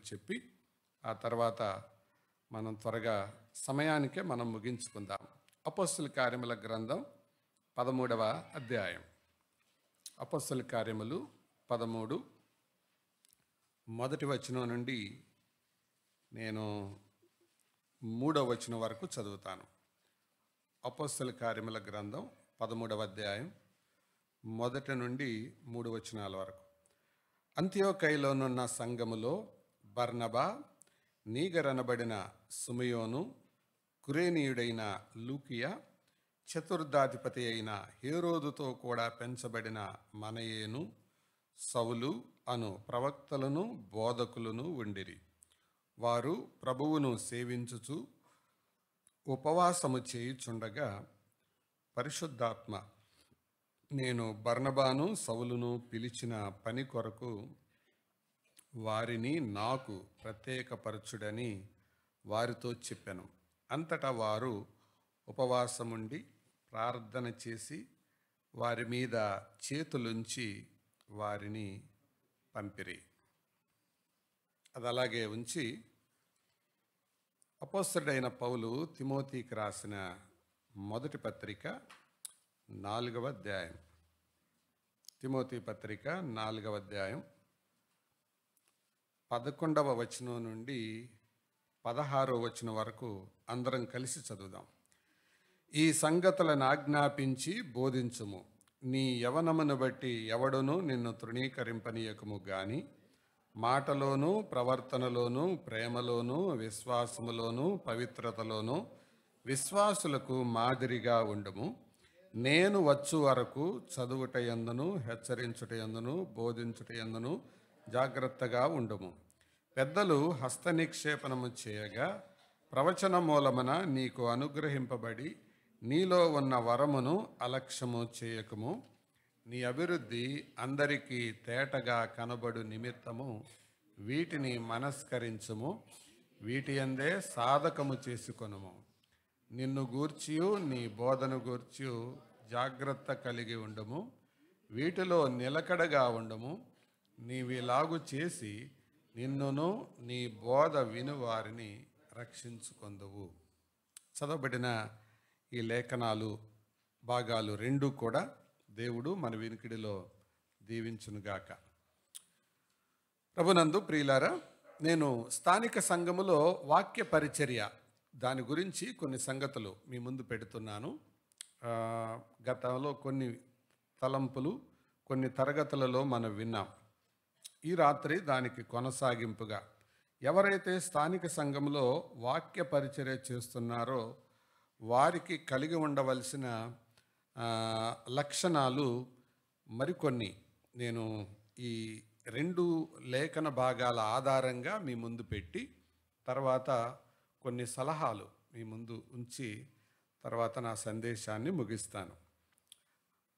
చెప్పి ఆ తర్వాత మనం త్వరగా సమయానికే మనం ముగించుకుందాం. అపోస్తుల కార్యముల గ్రంథం 13వ అధ్యాయం. అపోస్తుల కార్యములు 13 మొదటి వచనం నుండి నేను 3వ వచనం వరకు చదువుతాను. అపోస్తుల కార్యముల గ్రంథం 13వ అధ్యాయం మొదటి నుండి 3 వచనాల వరకు. అంత్యోకయలోనున్న సంఘములో బర్నబా, నీగరనబడిన సుమయోను, కురేనీయుడైన లూకియా, చతుర్థాధిపతి అయిన హేరోదుతో కూడా పెంచబడిన మనయేను, సౌలు అను ప్రవక్తలను బోధకులను ఉండిరి. వారు ప్రభువును సేవించుచు ఉపవాసము చేయుచుండగా పరిశుద్ధాత్మ నేను బర్నబాను సౌలును పిలిచిన పని కొరకు వారిని నాకు ప్రత్యేకపరచుడని వారితో చెప్పాను. అంతటా వారు ఉపవాసముండి ప్రార్థన చేసి వారి మీద చేతులుంచి వారిని పంపిరి. అది అలాగే ఉంచి అపోస్తలుడైన పౌలు తిమోతికి రాసిన మొదటి పత్రిక 4వ అధ్యాయం. తిమోతి పత్రిక 4వ అధ్యాయం 11వ వచనం నుండి 16వ వచనం వరకు అందరం కలిసి చదువుదాం. ఈ సంగతులను ఆజ్ఞాపించి బోధించుము. నీ యవనమును బట్టి ఎవడునూ నిన్ను తృణీకరింపనీయకము గాని మాటలోను, ప్రవర్తనలోను, ప్రేమలోను, విశ్వాసములోను, పవిత్రతలోను విశ్వాసులకు మాదిరిగా ఉండుము. నేను వచ్చు వరకు చదువుటయందును, హెచ్చరించుటయందును, బోధించుటయందును జాగ్రత్తగా ఉండుము. పెద్దలు హస్తనిక్షేపణము చేయగా ప్రవచన మూలమున నీకు అనుగ్రహింపబడి నీలో ఉన్న వరమును అలక్ష్యము చేయకము. నీ అభివృద్ధి అందరికీ తేటగా కనబడు నిమిత్తము వీటిని మనస్కరించుము. వీటి యందే సాధకము చేసుకొనుము. నిన్ను గూర్చియు నీ బోధను గూర్చియు జాగ్రత్త కలిగి ఉండుము. వీటిలో నిలకడగా ఉండుము. నీవిలాగు చేసి నిన్నును నీ బోధ విను వారిని రక్షించుకొందువు. చదవబడిన ఈ లేఖనాలు భాగాలు రెండు కూడా దేవుడు మన వినికిడిలో దీవించునుగాక. ప్రభునందు ప్రియులారా, నేను స్థానిక సంఘములో వాక్య పరిచర్య దాని గురించి కొన్ని సంగతులు మీ ముందు పెడుతున్నాను. గతంలో కొన్ని తలంపులు కొన్ని తరగతులలో మనం విన్నాం. ఈ రాత్రి దానికి కొనసాగింపుగా ఎవరైతే స్థానిక సంఘంలో వాక్య పరిచర్య చేస్తున్నారో వారికి కలిగి ఉండవలసిన లక్షణాలు మరికొన్ని నేను ఈ రెండు లేఖన భాగాల ఆధారంగా మీ ముందు పెట్టి తర్వాత కొన్ని సలహాలు మీ ముందు ఉంచి తర్వాత నా సందేశాన్ని ముగిస్తాను.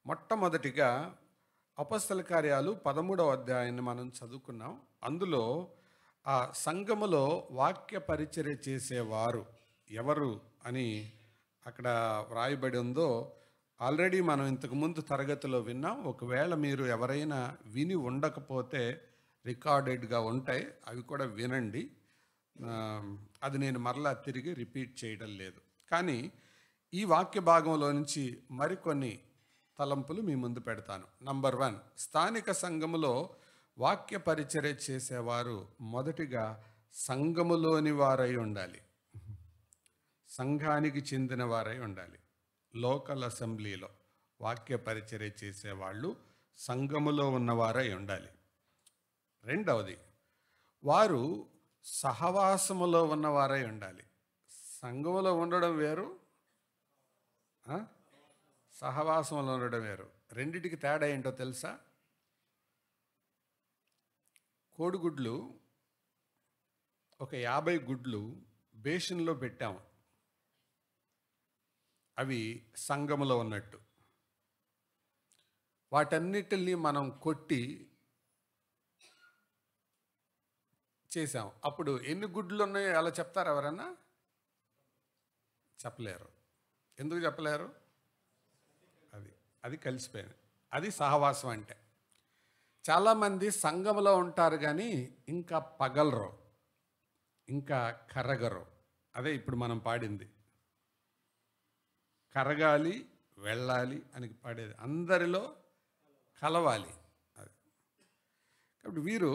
మొట్టమొదటిగా అపోస్తల కార్యాలు 13వ అధ్యాయాన్ని మనం చదువుకున్నాం. అందులో ఆ సంఘములో వాక్య పరిచర్య చేసేవారు ఎవరు అని అక్కడ వ్రాయబడి ఉందో ఆల్రెడీ మనం ఇంతకుముందు తరగతిలో విన్నాం. ఒకవేళ మీరు ఎవరైనా విని ఉండకపోతే రికార్డెడ్గా ఉంటాయి, అవి కూడా వినండి. అది నేను మరలా తిరిగి రిపీట్ చేయడం లేదు. కానీ ఈ వాక్య భాగంలో నుంచి మరికొన్ని తలంపులు మీ ముందు పెడతాను. నంబర్ 1, స్థానిక సంఘములో వాక్య పరిచర్య చేసేవారు మొదటిగా సంఘములోని వారై ఉండాలి, సంఘానికి చెందిన వారై ఉండాలి. లోకల్ అసెంబ్లీలో వాక్య పరిచర్య చేసేవాళ్ళు సంఘములో ఉన్నవారై ఉండాలి. రెండవది, వారు సహవాసములో ఉన్నవారై ఉండాలి. సంఘములో ఉండడం వేరు, సహవాసంలో ఉండడం వేరు. రెండిటికి తేడా ఏంటో తెలుసా? కోడిగుడ్లు ఒక 50 గుడ్లు బేషన్లో పెట్టాము, అవి సంఘములో ఉన్నట్టు. వాటన్నిటిని మనం కొట్టి చేసాం. అప్పుడు ఎన్ని గుడ్లు ఉన్నాయో అలా చెప్తారు ఎవరన్నా? చెప్పలేరు. ఎందుకు చెప్పలేరు? అది కలిసిపోయింది. అది సహవాసం అంటే. చాలామంది సంఘంలో ఉంటారు కానీ ఇంకా పగలరు. ఇంకా కరగరు. అదే ఇప్పుడు మనం పాడింది. కరగాలి, వెళ్ళాలి అని పాడేది. అందరిలో కలవాలి. అది. కాబట్టి వీరు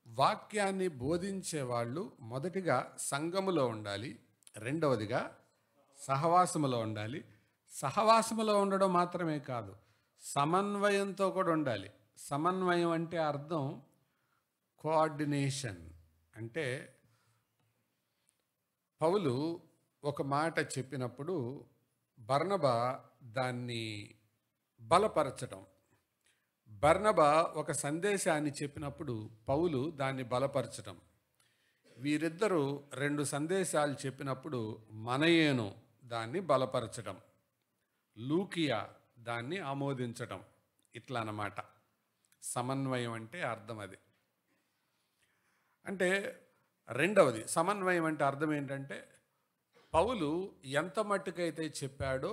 వాక్యాన్ని బోధించే వాళ్ళు మొదటిగా సంఘములో ఉండాలి. రెండవదిగా సహవాసములో ఉండాలి. సహవాసములో ఉండడం మాత్రమే కాదు, సమన్వయంతో కూడా ఉండాలి. సమన్వయం అంటే అర్థం కోఆర్డినేషన్. అంటే పౌలు ఒక మాట చెప్పినప్పుడు బర్నబా దాన్ని బలపరచడం, బర్నబా ఒక సందేశాన్ని చెప్పినప్పుడు పౌలు దాన్ని బలపరచడం, వీరిద్దరూ రెండు సందేశాలు చెప్పినప్పుడు మనయేను దాన్ని బలపరచడం, లూకియా దాన్ని ఆమోదించడం. ఇట్లా అన్నమాట సమన్వయం అంటే అర్థం అది. అంటే రెండవది సమన్వయం అంటే అర్థం ఏంటంటే పౌలు ఎంత మట్టుకైతే చెప్పాడో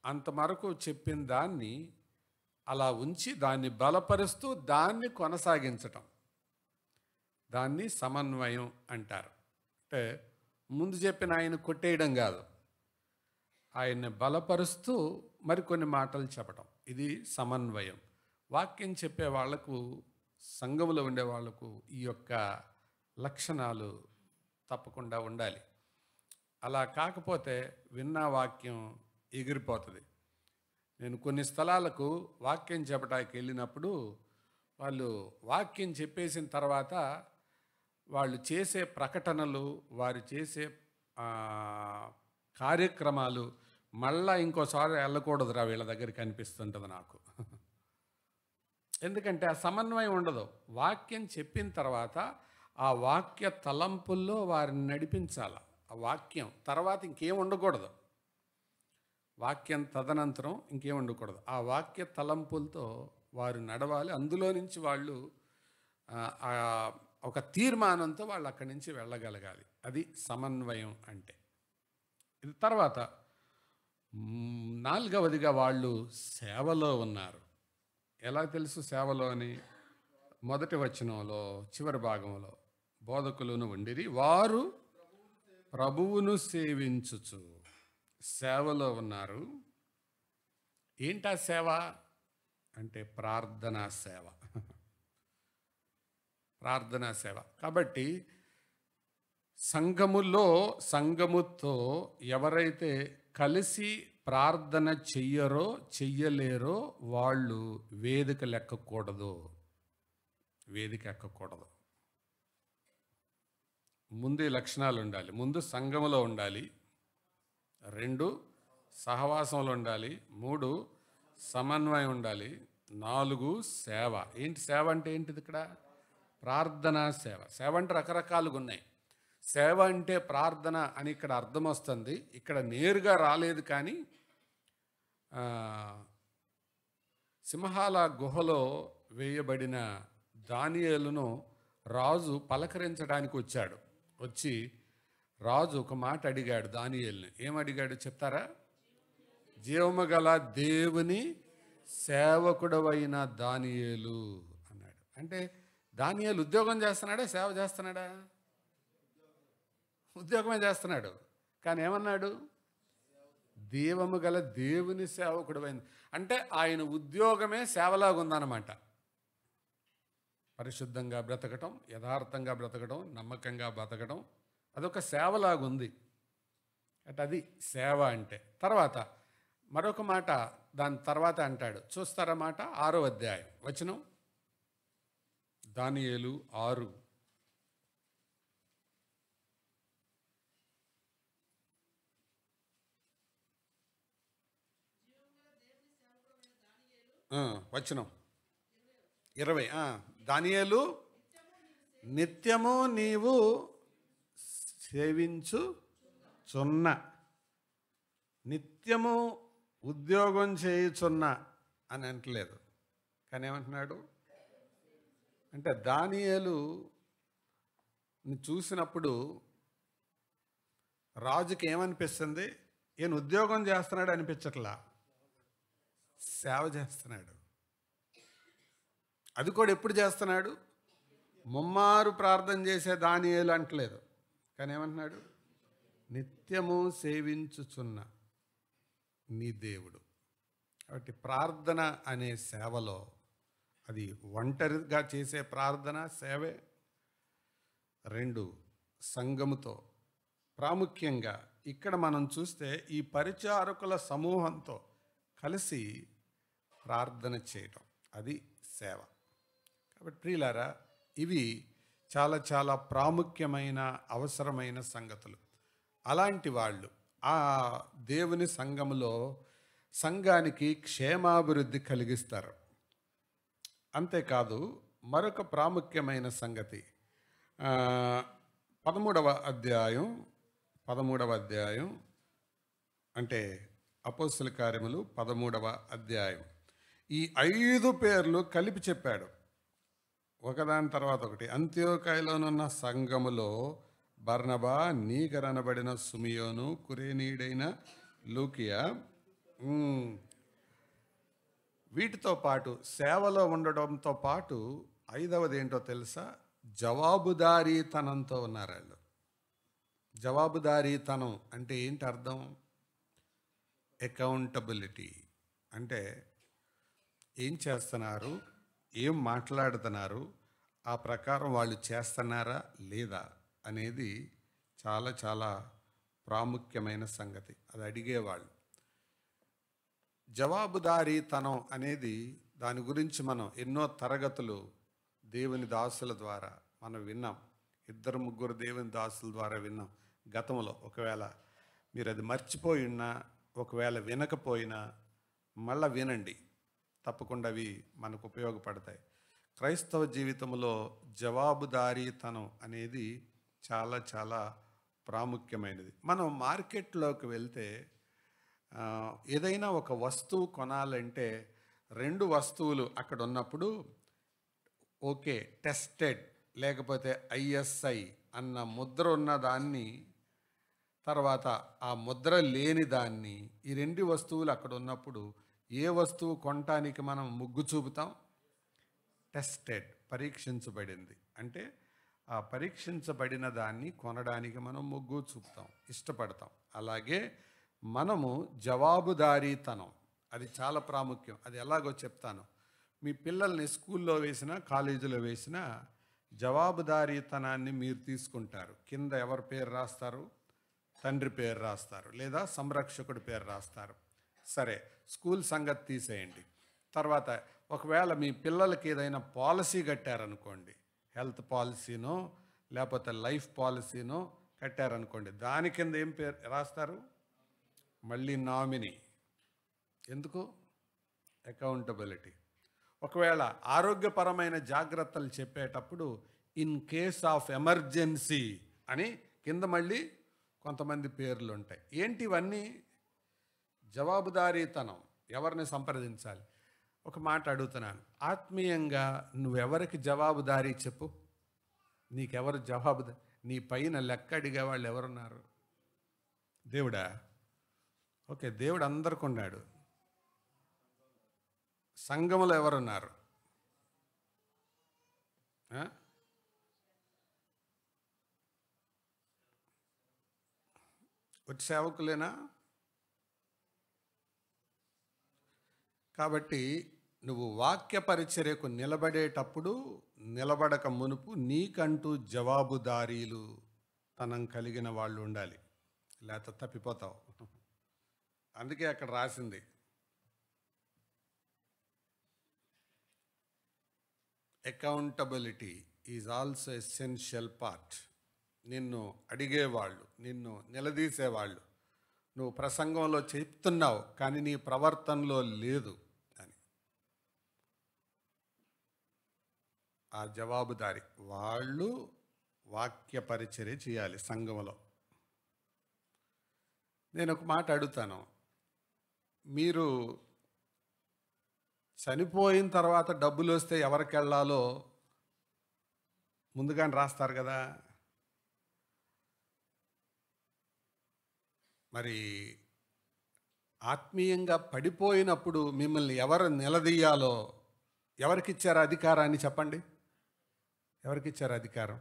అంత వరకు చెప్పిన దాన్ని అలా ఉంచి దాన్ని బలపరుస్తూ దాన్ని కొనసాగించటం, దాన్ని సమన్వయం అంటారు. అంటే ముందు చెప్పిన ఆయన కొట్టేయడం కాదు, ఆయన్ని బలపరుస్తూ మరికొన్ని మాటలు చెప్పటం, ఇది సమన్వయం. వాక్యం చెప్పే వాళ్లకు, సంఘములో ఉండే వాళ్లకు ఈ యొక్క లక్షణాలు తప్పకుండా ఉండాలి. అలా కాకపోతే విన్న వాక్యం ఎగిరిపోతుంది. నేను కొన్ని స్థలాలకు వాక్యం చెప్పడానికి వెళ్ళినప్పుడు వాళ్ళు వాక్యం చెప్పేసిన తర్వాత వాళ్ళు చేసే ప్రకటనలు, వారు చేసే కార్యక్రమాలు మళ్ళా ఇంకోసారి వెళ్ళకూడదురా వీళ్ళ దగ్గరికి అనిపిస్తుంటుంది నాకు. ఎందుకంటే ఆ సమన్వయం ఉండదు. వాక్యం చెప్పిన తర్వాత ఆ వాక్య తలంపుల్లో వారిని నడిపించాలి. ఆ వాక్యం తర్వాత ఇంకేం ఉండకూడదు, వాక్యం తదనంతరం ఇంకేం ఉండకూడదు. ఆ వాక్య తలంపులతో వారు నడవాలి. అందులో నుంచి వాళ్ళు ఒక తీర్మానంతో వాళ్ళు అక్కడి నుంచి వెళ్ళగలగాలి. అది సమన్వయం అంటే. ఇది తర్వాత నాలుగవదిగా వాళ్ళు సేవలో ఉన్నారు. ఎలా తెలుసు సేవలో అని? మొదటి వచనంలో చివరి భాగంలో బోధకులను ఉండిరి, వారు ప్రభువును సేవించుచు. సేవలో ఉన్నారు. ఏంటా సేవ అంటే ప్రార్థనా సేవ. ప్రార్థనా సేవ. కాబట్టి సంఘముతో ఎవరైతే కలిసి ప్రార్థన చెయ్యలేరో వాళ్ళు వేదిక ఎక్కకూడదు. ముందు ఈ లక్షణాలు ఉండాలి. ముందు సంఘములో ఉండాలి, 2 సహవాసంలో ఉండాలి, 3 సమన్వయం ఉండాలి, 4 సేవ. ఏంటి సేవ అంటే ఏంటిది? ఇక్కడ ప్రార్థనా సేవ. సేవ అంటే రకరకాలుగా ఉన్నాయి. సేవ అంటే ప్రార్థన అని ఇక్కడ అర్థం వస్తుంది. ఇక్కడ నేరుగా రాలేదు, కానీ సింహాల గుహలో వేయబడిన దానియేలును రాజు పలకరించడానికి వచ్చాడు. వచ్చి రాజు ఒక మాట అడిగాడు దానియేలుని. ఏమడిగాడు చెప్తారా? జీవము గల దేవుని సేవకుడవైన దానియేలు అన్నాడు. అంటే దానియేలు ఉద్యోగం చేస్తున్నాడా, సేవ చేస్తున్నాడా? ఉద్యోగమే చేస్తున్నాడు. కానీ ఏమన్నాడు? జీవము గల దేవుని సేవకుడవైన. అంటే ఆయన ఉద్యోగమే సేవలాగా ఉందన్నమాట. పరిశుద్ధంగా బ్రతకటం, యథార్థంగా బ్రతకడం, నమ్మకంగా బ్రతకడం, అదొక సేవలాగుంది. అంటే అది సేవ అంటే. తర్వాత మరొక మాట దాని తర్వాత అంటాడు, చూస్తారా మాట? 6వ అధ్యాయం వచనం, దానియేలు 6. వచనం 20. దానియేలు, నిత్యము నీవు సేవించుచున్న, నిత్యము ఉద్యోగం చేయుచున్న అని అంటలేదు, కానీ ఏమంటున్నాడు అంటే దానియేలు చూసినప్పుడు రాజుకి ఏమనిపిస్తుంది? ఈయన ఉద్యోగం చేస్తున్నాడు అనిపించట్లా, సేవ చేస్తున్నాడు. అది కూడా ఎప్పుడు చేస్తున్నాడు? ముమ్మారు ప్రార్థన చేసే దానియేలు అంటలేదు, కానీ ఏమంటున్నాడు? నిత్యము సేవించుచున్న నీ దేవుడు. కాబట్టి ప్రార్థన అనే సేవలో అది ఒంటరిగా చేసే ప్రార్థన సేవే, రెండు సంఘముతో, ప్రాముఖ్యంగా ఇక్కడ మనం చూస్తే ఈ పరిచారకుల సమూహంతో కలిసి ప్రార్థన చేయటం, అది సేవ. కాబట్టి ప్రియులారా, ఇవి చాలా చాలా ప్రాముఖ్యమైన అవసరమైన సంగతులు. అలాంటి వాళ్ళు ఆ దేవుని సంఘములో సంఘానికి క్షేమాభివృద్ధి కలిగిస్తారు. అంతేకాదు మరొక ప్రాముఖ్యమైన సంగతి 13వ అధ్యాయం అంటే అపోస్తల కార్యములు 13వ అధ్యాయం ఈ 5 పేర్లు కలిపి చెప్పాడు, ఒకదాని తర్వాత ఒకటి. అంత్యోకయలోనున్న సంఘములో బర్నబా, నీగరనబడిన సుమియోను, కురేనీయుడైన లూకియా, వీటితో పాటు సేవలో ఉండడంతో పాటు 5వది ఏంటో తెలుసా? జవాబుదారీతనంతో ఉన్నారు వాళ్ళు. జవాబుదారీతనం అంటే ఏంటి అర్థం? అకౌంటబిలిటీ అంటే ఏం చేస్తున్నారు, ఏం మాట్లాడుతున్నారు, ఆ ప్రకారం వాళ్ళు చేస్తున్నారా లేదా అనేది చాలా చాలా ప్రాముఖ్యమైన సంగతి. అది అడిగేవాళ్ళు. జవాబుదారీతనం అనేది, దాని గురించి మనం ఎన్నో తరగతులు దేవుని దాసుల ద్వారా మనం విన్నాం. 2-3 దేవుని దాసుల ద్వారా విన్నాం గతంలో. ఒకవేళ మీరు అది మర్చిపోయి ఉన్నా, ఒకవేళ వినకపోయినా మళ్ళా వినండి, తప్పకుండా అవి మనకు ఉపయోగపడతాయి. క్రైస్తవ జీవితంలో జవాబుదారీతనం అనేది చాలా చాలా ప్రాముఖ్యమైనది. మనం మార్కెట్లోకి వెళ్తే ఏదైనా ఒక వస్తువు కొనాలంటే 2 వస్తువులు అక్కడ ఉన్నప్పుడు ఓకే టెస్టెడ్ లేకపోతే ISI అన్న ముద్ర ఉన్న దాన్ని, తర్వాత ఆ ముద్ర లేని దాన్ని, ఈ 2 వస్తువులు అక్కడ ఉన్నప్పుడు ఏ వస్తువు కొనటానికి మనం మొగ్గు చూపుతాం? టెస్టెడ్, పరీక్షించబడింది. అంటే ఆ పరీక్షించబడిన దాన్ని కొనడానికి మనం మొగ్గు చూపుతాం, ఇష్టపడతాం. అలాగే మనము జవాబుదారీతనం, అది చాలా ప్రాముఖ్యం. అది ఎలాగో చెప్తాను. మీ పిల్లల్ని స్కూల్లో వేసినా కాలేజీలో వేసినా జవాబుదారీతనాన్ని మీరు తీసుకుంటారు. కింద ఎవరి పేరు రాస్తారు? తండ్రి పేరు రాస్తారు, లేదా సంరక్షకుడి పేరు రాస్తారు. సరే, స్కూల్ సంగతి తీసేయండి. తర్వాత ఒకవేళ మీ పిల్లలకి ఏదైనా పాలసీ కట్టారనుకోండి, హెల్త్ పాలసీనో లేకపోతే లైఫ్ పాలసీనో కట్టారనుకోండి, దాని కింద ఏం పేరు రాస్తారు? మళ్ళీ నామినీ. ఎందుకు? అకౌంటబిలిటీ. ఒకవేళ ఆరోగ్యపరమైన జాగ్రత్తలు చెప్పేటప్పుడు ఇన్ కేస్ ఆఫ్ ఎమర్జెన్సీ అని కింద మళ్ళీ కొంతమంది పేర్లు ఉంటాయి. ఏంటి ఇవన్నీ? జవాబుదారీతనం. ఎవరిని సంప్రదించాలి? ఒక మాట అడుగుతున్నాను, ఆత్మీయంగా నువ్వెవరికి జవాబుదారీ చెప్పు? నీకెవరు జవాబుదారీ? నీ పైన లెక్క అడిగే వాళ్ళు ఎవరున్నారు? దేవుడా? ఓకే, దేవుడు అందరికి ఉన్నాడు. సంఘములో ఎవరున్నారు? వచ్చి సేవకులేనా? కాబట్టి నువ్వు వాక్య పరిచర్యకు నిలబడేటప్పుడు, నిలబడక మునుపు నీకంటూ జవాబుదారీలు తనం కలిగిన వాళ్ళు ఉండాలి, లేకపోతే తప్పిపోతావు. అందుకే అక్కడ రాసింది, accountability is also essential part. నిన్ను అడిగేవాళ్ళు, నిన్ను నిలదీసేవాళ్ళు, నువ్వు ప్రసంగంలో చెప్తున్నావు కానీ నీ ప్రవర్తనలో లేదు అని, ఆ జవాబుదారి వాళ్ళు వాక్య పరిచర్య చేయాలి సంఘంలో. నేను ఒక మాట అడుగుతాను, మీరు చనిపోయిన తర్వాత డబ్బులు వస్తే ఎవరికి వెళ్ళాలో ముందుగానే రాస్తారు కదా. మరి ఆత్మీయంగా పడిపోయినప్పుడు మిమ్మల్ని ఎవరు నిలదీయాలో ఎవరికిచ్చారు అధికారాన్ని? చెప్పండి, ఎవరికిచ్చారు అధికారం?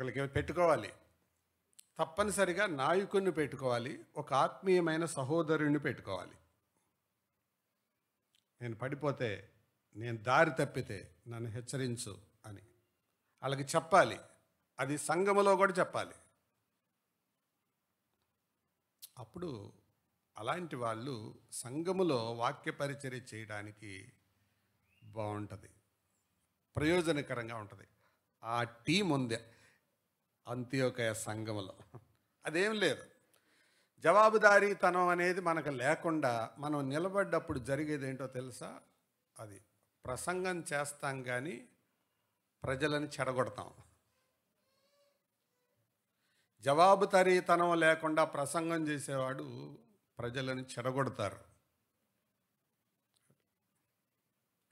ఒకరికి పెట్టుకోవాలి, తప్పనిసరిగా నాయకుడిని పెట్టుకోవాలి, ఒక ఆత్మీయమైన సహోదరుని పెట్టుకోవాలి. నేను పడిపోతే, నేను దారి తప్పితే నన్ను హెచ్చరించు అని వాళ్ళకి చెప్పాలి. అది సంఘములో కూడా చెప్పాలి. అప్పుడు అలాంటి వాళ్ళు సంఘములో వాక్య పరిచర్య చేయడానికి బాగుంటుంది, ప్రయోజనకరంగా ఉంటుంది. ఆ టీం ఉంది అంత్యోకయ సంఘములో. అదేం లేదు, జవాబుదారీతనం అనేది మనకు లేకుండా మనం నిలబడ్డప్పుడు జరిగేది ఏంటో తెలుసా? అది ప్రసంగం చేస్తాం కానీ ప్రజలను చెడగొడతాం. జవాబుదారీతనం లేకుండా ప్రసంగం చేసేవాడు ప్రజలను చెడగొడతారు.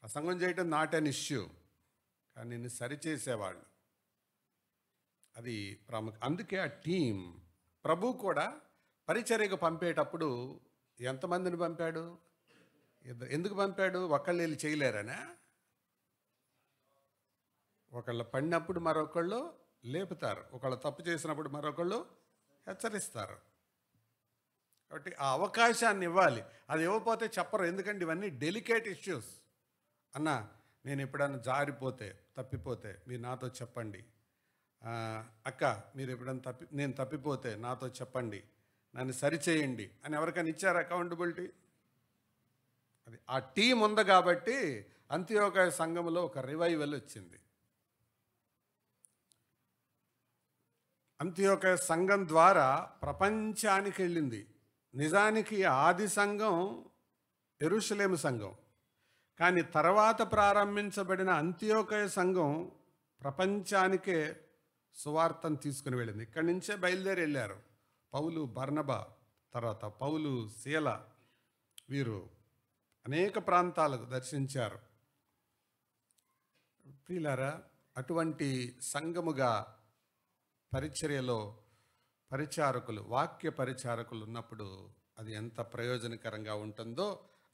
ప్రసంగం చేయటం నాట్ అన్ ఇష్యూ, కానీ నిన్ను సరిచేసేవాళ్ళు, అది ప్రాముఖ్యం. అందుకే ఆ టీం ప్రభు కూడా పరిచర్యకు పంపేటప్పుడు ఎంతమందిని పంపాడు? ఎందుకు పంపాడు? ఒకళ్ళు వెళ్ళి చేయలేరనా? ఒకళ్ళు పడినప్పుడు మరొకళ్ళు లేపుతారు, ఒకళ్ళు తప్పు చేసినప్పుడు మరొకళ్ళు హెచ్చరిస్తారు. కాబట్టి ఆ అవకాశాన్ని ఇవ్వాలి. అది ఇవ్వకపోతే చెప్పరు, ఎందుకంటే ఇవన్నీ డెలికేట్ ఇష్యూస్. అన్న, నేను ఎప్పుడన్నా జారిపోతే, తప్పిపోతే మీరు నాతో చెప్పండి. అక్క, మీరు ఎప్పుడన్నా నేను తప్పిపోతే నాతో చెప్పండి, నన్ను సరిచేయండి అని ఎవరికైనా ఇచ్చారు అకౌంటబిలిటీ? అది ఆ టీం ఉంది కాబట్టి అంత్యోకయ సంఘంలో ఒక రివైవల్ వచ్చింది. అంత్యోకయ సంఘం ద్వారా ప్రపంచానికి వెళ్ళింది. నిజానికి ఆది సంఘం యెరూషలేము సంఘం, కానీ తర్వాత ప్రారంభించబడిన అంత్యోకయ సంఘం ప్రపంచానికే సువార్తను తీసుకుని వెళ్ళింది. ఇక్కడి నుంచే బయలుదేరి వెళ్ళారు పౌలు, బర్నబా, తర్వాత పౌలు, శీల, వీరు అనేక ప్రాంతాలకు దర్శించారు. ప్రియులారా, అటువంటి సంఘముగా పరిచర్యలో పరిచారకులు, వాక్య పరిచారకులు ఉన్నప్పుడు అది ఎంత ప్రయోజనకరంగా ఉంటుందో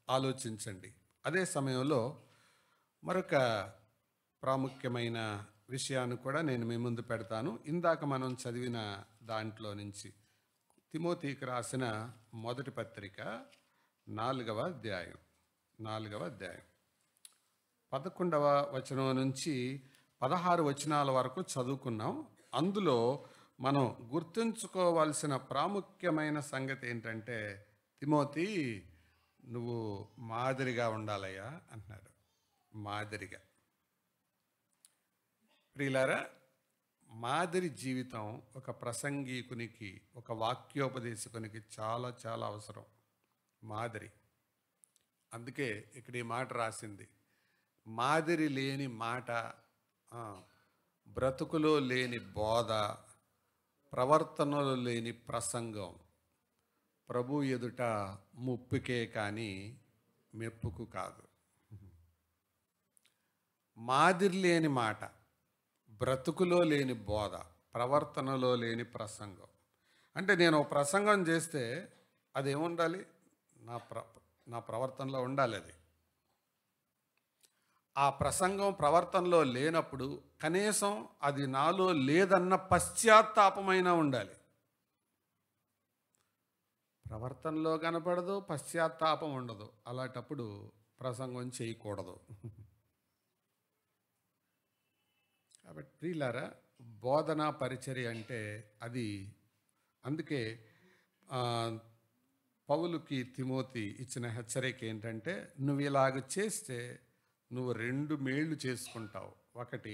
ఆలోచించండి. అదే సమయంలో మరొక ప్రాముఖ్యమైన విషయాన్ని కూడా నేను మీ ముందు పెడతాను. ఇందాక మనం చదివిన దాంట్లో నుంచి తిమోతికి రాసిన మొదటి పత్రిక 4వ అధ్యాయం 11వ వచనం నుంచి 16 వచనాల వరకు చదువుకున్నాం. అందులో మనం గుర్తుంచుకోవాల్సిన ప్రాముఖ్యమైన సంగతి ఏంటంటే, తిమోతి, నువ్వు మాదిరిగా ఉండాలయ్యా అంటున్నాడు. మాదిరిగా. ప్రియులారా, మాదిరి జీవితం ఒక ప్రసంగీకునికి, ఒక వాక్యోపదేశకునికి చాలా చాలా అవసరం. మాదిరి. అందుకే ఇక్కడ ఈ మాట రాసింది, మాదిరి లేని మాట, బ్రతుకులో లేని బోధ, ప్రవర్తనలో లేని ప్రసంగం ప్రభు ఎదుట ముప్పుకే కానీ మెప్పుకు కాదు. మాదిరి లేని మాట, బ్రతుకులో లేని బోధ, ప్రవర్తనలో లేని ప్రసంగం. అంటే నేను ప్రసంగం చేస్తే అది ఏముండాలి? నా ప్రవర్తనలో ఉండాలి. అది ఆ ప్రసంగం ప్రవర్తనలో లేనప్పుడు కనీసం అది నాలో లేదన్న పశ్చాత్తాపమైనా ఉండాలి. ప్రవర్తనలో కనపడదు, పశ్చాత్తాపం ఉండదు, అలాంటప్పుడు ప్రసంగం చేయకూడదు. కాబట్టి ప్రియులారా, బోధనా పరిచర్య అంటే అది. అందుకే పౌలుకి తిమోతి ఇచ్చిన హెచ్చరిక ఏంటంటే, నువ్వు ఇలాగ చేస్తే నువ్వు 2 మేళ్ళు చేసుకుంటావు. 1,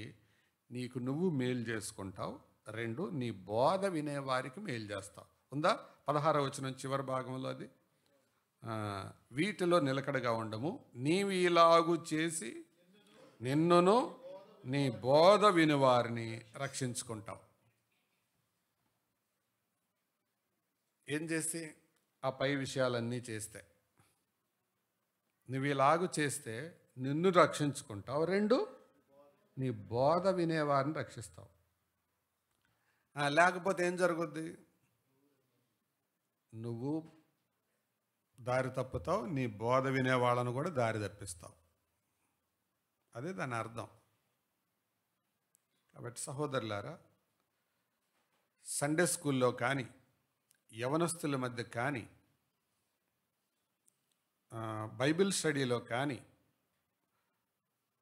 నీకు నువ్వు మేలు చేసుకుంటావు. 2, నీ బోధ వినేవారికి మేలు చేస్తావు. ఉందా? 16వ వచనం చివరి భాగంలో అది, వీటిలో నిలకడగా ఉండము, నీవు ఇలాగు చేసి నిన్నును నీ బోధ వినివారిని రక్షించుకుంటావు. ఏం చేసి? ఆ పై విషయాలన్నీ చేస్తే, నువ్వు ఇలాగు చేస్తే నిన్ను రక్షించుకుంటావు. 2, నీ బోధ వినేవారిని రక్షిస్తావు. లేకపోతే ఏం జరుగుద్ది? నువ్వు దారి తప్పుతావు, నీ బోధ వినేవాళ్ళను కూడా దారి తప్పిస్తావు. అదే దాని అర్థం. కాబట్టి సహోదరులారా, సండే స్కూల్లో కానీ, యవనస్తుల మధ్య కానీ, బైబిల్ స్టడీలో కానీ,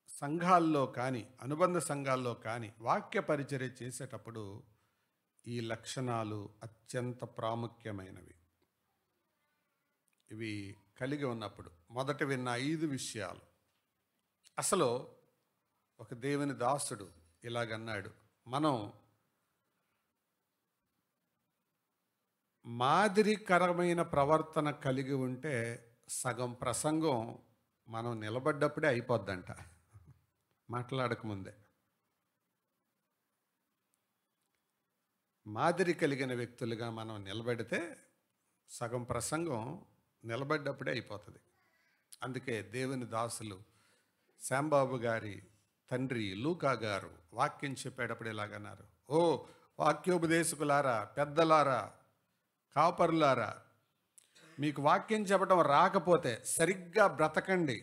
సంఘాల్లో కానీ, అనుబంధ సంఘాల్లో కానీ వాక్య పరిచర్య చేసేటప్పుడు ఈ లక్షణాలు అత్యంత ప్రాముఖ్యమైనవి. ఇవి కలిగి ఉన్నప్పుడు మొదట విన్న 5 విషయాలు. అసలు ఒక దేవుని దాసుడు ఇలాగన్నాడు, మనం మాదిరికరమైన ప్రవర్తన కలిగి ఉంటే సగం ప్రసంగం మనం నిలబడ్డప్పుడే అయిపోద్దంట, మాట్లాడకముందే. మాదిరి కలిగిన వ్యక్తులుగా మనం నిలబడితే సగం ప్రసంగం నిలబడ్డప్పుడే అయిపోతుంది. అందుకే దేవుని దాసులు శ్యాంబాబు గారి తండ్రి లూకా గారు వాక్యం చెప్పేటప్పుడు ఇలాగన్నారు, ఓ వాక్యోపదేశకులారా, పెద్దలారా, కాపరులారా, మీకు వాక్యం చెప్పడం రాకపోతే సరిగ్గా బ్రతకండి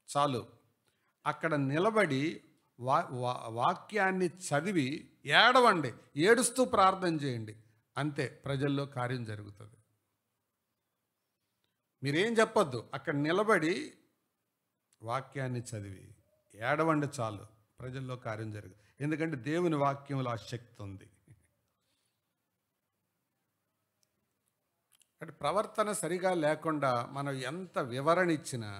చాలు. అక్కడ నిలబడి వాక్యాన్ని చదివి ఏడవండి, ఏడుస్తూ ప్రార్థన చేయండి, అంతే ప్రజల్లో కార్యం జరుగుతుంది. మీరేం చెప్పొద్దు, అక్కడ నిలబడి వాక్యాన్ని చదివి ఏడవండి చాలు, ప్రజల్లో కార్యం జరుగుతుంది. ఎందుకంటే దేవుని వాక్యంలో ఆ శక్తి ఉంది. అంటే ప్రవర్తన సరిగా లేకుండా మనం ఎంత వివరణ ఇచ్చినా,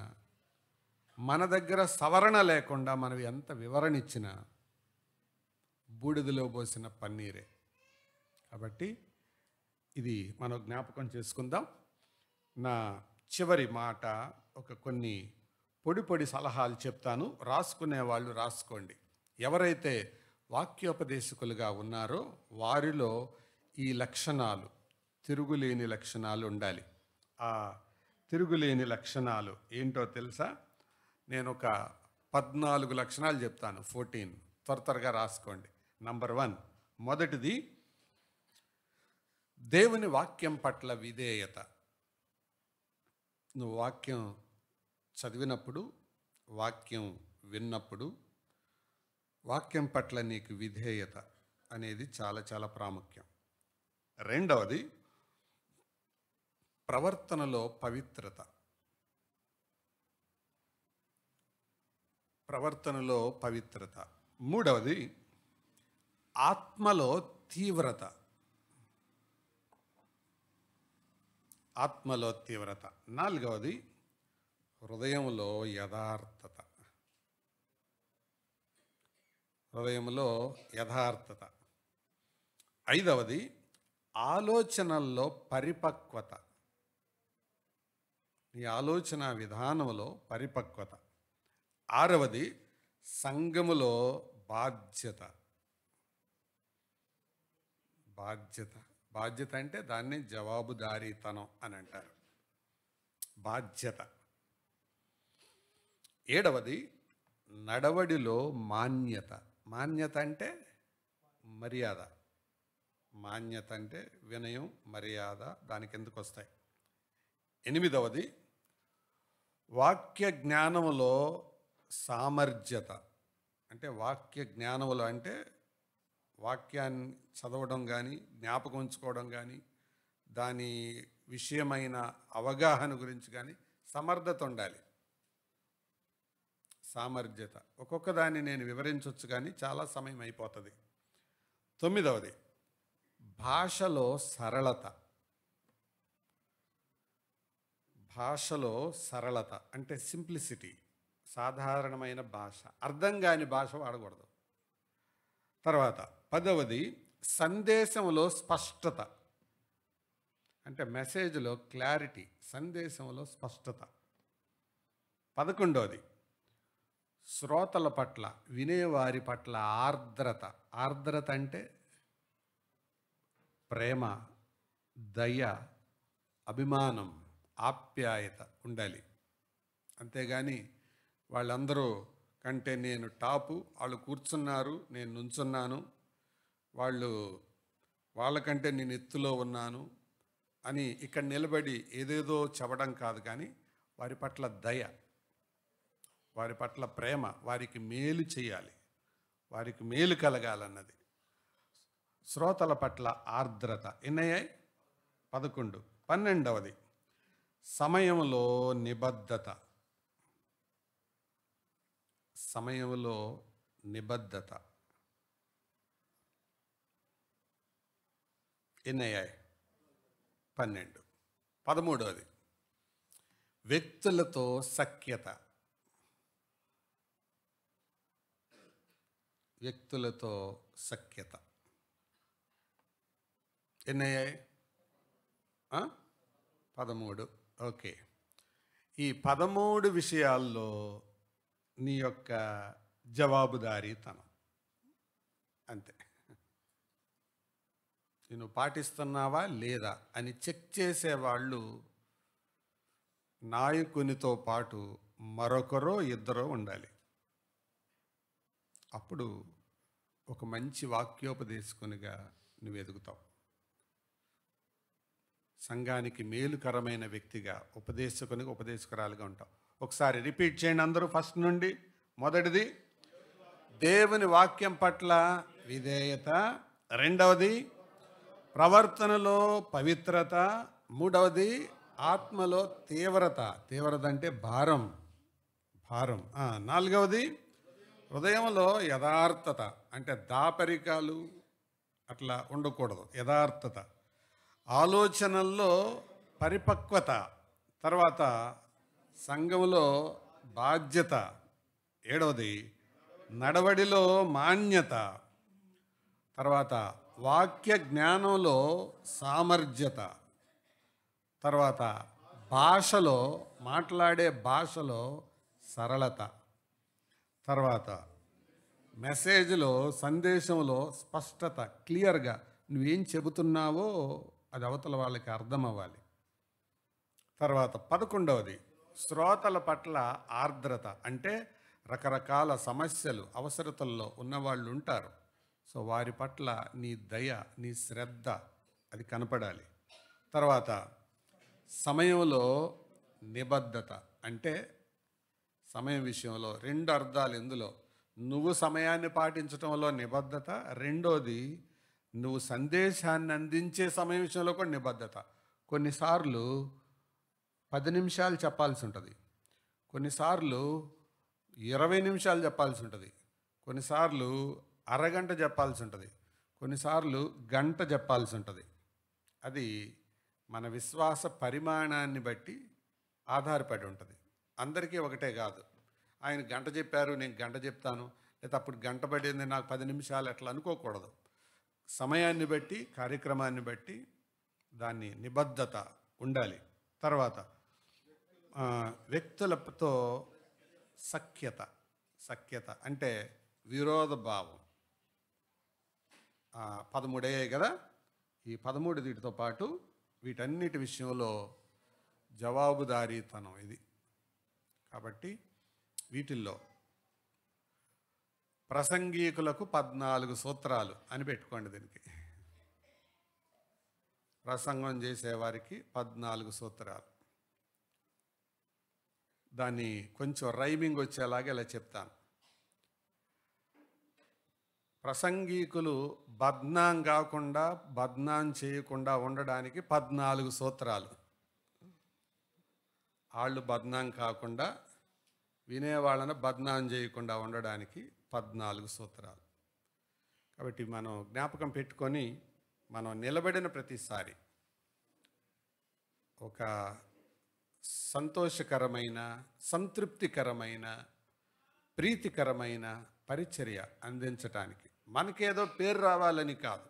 మన దగ్గర సవరణ లేకుండా మనం ఎంత వివరణ ఇచ్చినా బూడిదలో పోసిన పన్నీరే. కాబట్టి ఇది మనం జ్ఞాపకం చేసుకుందాం. నా చివరి మాట కొన్ని పొడి సలహాలు చెప్తాను, రాసుకునే వాళ్ళు రాసుకోండి. ఎవరైతే వాక్యోపదేశకులుగా ఉన్నారో వారిలో ఈ లక్షణాలు, తిరుగులేని లక్షణాలు ఉండాలి. ఆ తిరుగులేని లక్షణాలు ఏంటో తెలుసా? నేను ఒక 14 లక్షణాలు చెప్తాను, 14 త్వరగా రాసుకోండి. నంబర్ 1, మొదటిది దేవుని వాక్యం పట్ల విధేయత. నువ్వు వాక్యం చదివినప్పుడు, వాక్యం విన్నప్పుడు, వాక్యం పట్ల నీకు విధేయత అనేది చాలా చాలా ప్రాముఖ్యం. రెండవది ప్రవర్తనలో పవిత్రత. ప్రవర్తనలో పవిత్రత. మూడవది ఆత్మలో తీవ్రత. ఆత్మలో తీవ్రత. నాలుగవది హృదయంలో యథార్థత. హృదయంలో యథార్థత. ఐదవది ఆలోచనల్లో పరిపక్వత. నీ ఆలోచన విధానంలో పరిపక్వత. ఆరవది సంఘములో బాధ్యత. బాధ్యత అంటే దాన్ని జవాబుదారీతనం అని అంటారు, బాధ్యత. ఏడవది నడవడిలో మాన్యత. మాన్యత అంటే మర్యాద. మాన్యత అంటే వినయం, మర్యాద, దానికి ఎందుకు వస్తాయి. ఎనిమిదవది వాక్య జ్ఞానములో సామర్థ్యత. అంటే వాక్య జ్ఞానములో అంటే వాక్యాన్ని చదవడం కానీ, జ్ఞాపకం ఉంచుకోవడం కానీ, దాని విషయమైన అవగాహన గురించి కానీ సమర్థత ఉండాలి. సామర్థ్యత. ఒక్కొక్క దాన్ని నేను వివరించవచ్చు కానీ చాలా సమయం అయిపోతుంది. తొమ్మిదవది భాషలో సరళత. భాషలో సరళత అంటే సింప్లిసిటీ. సాధారణమైన భాష, అర్థం కాని భాష వాడకూడదు. తర్వాత 10వది సందేశంలో స్పష్టత. అంటే మెసేజ్లో క్లారిటీ, సందేశంలో స్పష్టత. 11వది శ్రోతల పట్ల, వినేవారి పట్ల ఆర్ద్రత. ఆర్ద్రత అంటే ప్రేమ, దయ, అభిమానం, ఆప్యాయత ఉండాలి. అంతేగాని వాళ్ళందరూ కంటే నేను టాపు, వాళ్ళు కూర్చున్నారు, నేను నుంచున్నాను, వాళ్ళకంటే నేను ఎత్తులో ఉన్నాను అని ఇక్కడ నిలబడి ఏదేదో చెప్పడం కాదు, కానీ వారి పట్ల దయ, వారి పట్ల ప్రేమ, వారికి మేలు చేయాలి, వారికి మేలు కలగాలన్నది. శ్రోతల పట్ల ఆర్ద్రత. ఎన్నయ్యాయి? 11. 12వది సమయంలో నిబద్ధత. సమయంలో నిబద్ధత. ఎన్నయ్యాయి? 12. 13వది వ్యక్తులతో సఖ్యత. వ్యక్తులతో సఖ్యత. ఎన్నయ్యాయి? 13. ఓకే. ఈ 13 విషయాల్లో నీ యొక్క జవాబుదారీతనం అంతే. నేను పాటిస్తున్నావా లేదా అని చెక్ చేసేవాళ్ళు నాయకునితో పాటు మరొకరో ఇద్దరో ఉండాలి. అప్పుడు ఒక మంచి వాక్యోపదేశకునిగా నువ్వు ఎదుగుతావు. సంఘానికి మేలుకరమైన వ్యక్తిగా, ఉపదేశకురాలుగా ఉంటావు. ఒకసారి రిపీట్ చేయండి అందరూ ఫస్ట్ నుండి. మొదటిది దేవుని వాక్యం పట్ల విధేయత. రెండవది ప్రవర్తనలో పవిత్రత. మూడవది ఆత్మలో తీవ్రత. తీవ్రత అంటే భారం. నాలుగవది హృదయంలో యథార్థత, అంటే దాపరికాలు అట్లా ఉండకూడదు. యథార్థత. ఆలోచనల్లో పరిపక్వత. తర్వాత సంఘములో బాధ్యత. ఏడవది నడవడిలో మాన్యత. తర్వాత వాక్య జ్ఞానంలో సామర్థ్యత. తర్వాత భాషలో, మాట్లాడే భాషలో సరళత. తర్వాత మెసేజ్లో, సందేశంలో స్పష్టత. క్లియర్గా నువ్వేం చెబుతున్నావో అది అవతల వాళ్ళకి అర్థం అవ్వాలి. తర్వాత 11వది శ్రోతల పట్ల ఆర్ద్రత. అంటే రకరకాల సమస్యలు, అవసరతల్లో ఉన్నవాళ్ళు ఉంటారు. సో వారి పట్ల నీ దయ, నీ శ్రద్ధ అది కనపడాలి. తర్వాత సమయంలో నిబద్ధత. అంటే సమయం విషయంలో 2 అర్థాలు ఇందులో. నువ్వు సమయాన్ని పాటించడంలో నిబద్ధత. రెండోది నువ్వు సందేశాన్ని అందించే సమయం విషయంలో కూడా నిబద్ధత. కొన్నిసార్లు 10 నిమిషాలు చెప్పాల్సి ఉంటుంది, కొన్నిసార్లు 20 నిమిషాలు చెప్పాల్సి ఉంటుంది, కొన్నిసార్లు అరగంట చెప్పాల్సి ఉంటుంది, కొన్నిసార్లు గంట చెప్పాల్సి ఉంటుంది. అది మన విశ్వాస పరిమాణాన్ని బట్టి ఆధారపడి ఉంటుంది. అందరికీ ఒకటే కాదు. ఆయన గంట చెప్పారు, నేను గంట చెప్తాను, లేదా అప్పుడు గంట పడింది నాకు 10 నిమిషాలు అట్లా అనుకోకూడదు. సమయాన్ని బట్టి, కార్యక్రమాన్ని బట్టి దాన్ని నిబద్ధత ఉండాలి. తర్వాత వ్యక్తులతో సఖ్యత అంటే విరోధ భావం. 13 అయ్యాయి కదా. ఈ 13 వీటితో పాటు వీటన్నిటి విషయంలో జవాబుదారీతనం ఇది. కాబట్టి వీటిల్లో ప్రసంగీకులకు 14 సూత్రాలు అని పెట్టుకోండి. దీనికి ప్రసంగం చేసేవారికి 14 సూత్రాలు. దాన్ని కొంచెం రైమింగ్ వచ్చేలాగా ఇలా చెప్తాను. ప్రసంగీకులు బద్నాం కాకుండా, బద్నాం చేయకుండా ఉండడానికి 14 సూత్రాలు. వాళ్ళు బద్నాం కాకుండా, వినేవాళ్ళని బద్నాం చేయకుండా ఉండడానికి 14 సూత్రాలు. కాబట్టి మనం జ్ఞాపకం పెట్టుకొని మనం నిలబడిన ప్రతిసారి ఒక సంతోషకరమైన, సంతృప్తికరమైన, ప్రీతికరమైన పరిచర్య అందించటానికి, మనకేదో పేరు రావాలని కాదు,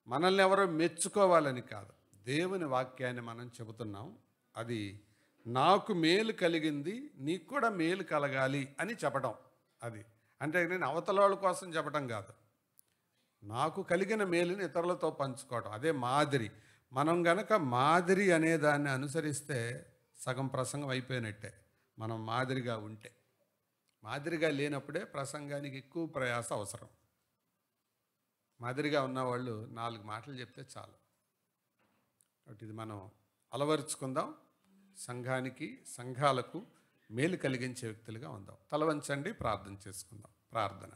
మనల్ని ఎవరో మెచ్చుకోవాలని కాదు, దేవుని వాక్యాన్ని మనం చెబుతున్నాం. అది నాకు మేలు కలిగింది, నీకు కూడా మేలు కలగాలి అని చెప్పడం. అది అంటే నేను అవతల వాళ్ళ కోసం చెప్పడం కాదు, నాకు కలిగిన మేలుని ఇతరులతో పంచుకోవడం. అదే మాదిరి. మనం గనక మాదిరి అనే దాన్ని అనుసరిస్తే సగం ప్రసంగం అయిపోయినట్టే. మనం మాదిరిగా ఉంటే. మాదిరిగా లేనప్పుడే ప్రసంగానికి ఎక్కువ ప్రయాస అవసరం. మాదిరిగా ఉన్నవాళ్ళు 4 మాటలు చెప్తే చాలు. కాబట్టి ఇది మనం అలవరుచుకుందాం. సంఘానికి, సంఘాలకు మేలు కలిగించే వ్యక్తులుగా ఉందాం. తల వంచండి, ప్రార్థన చేసుకుందాం. ప్రార్థన.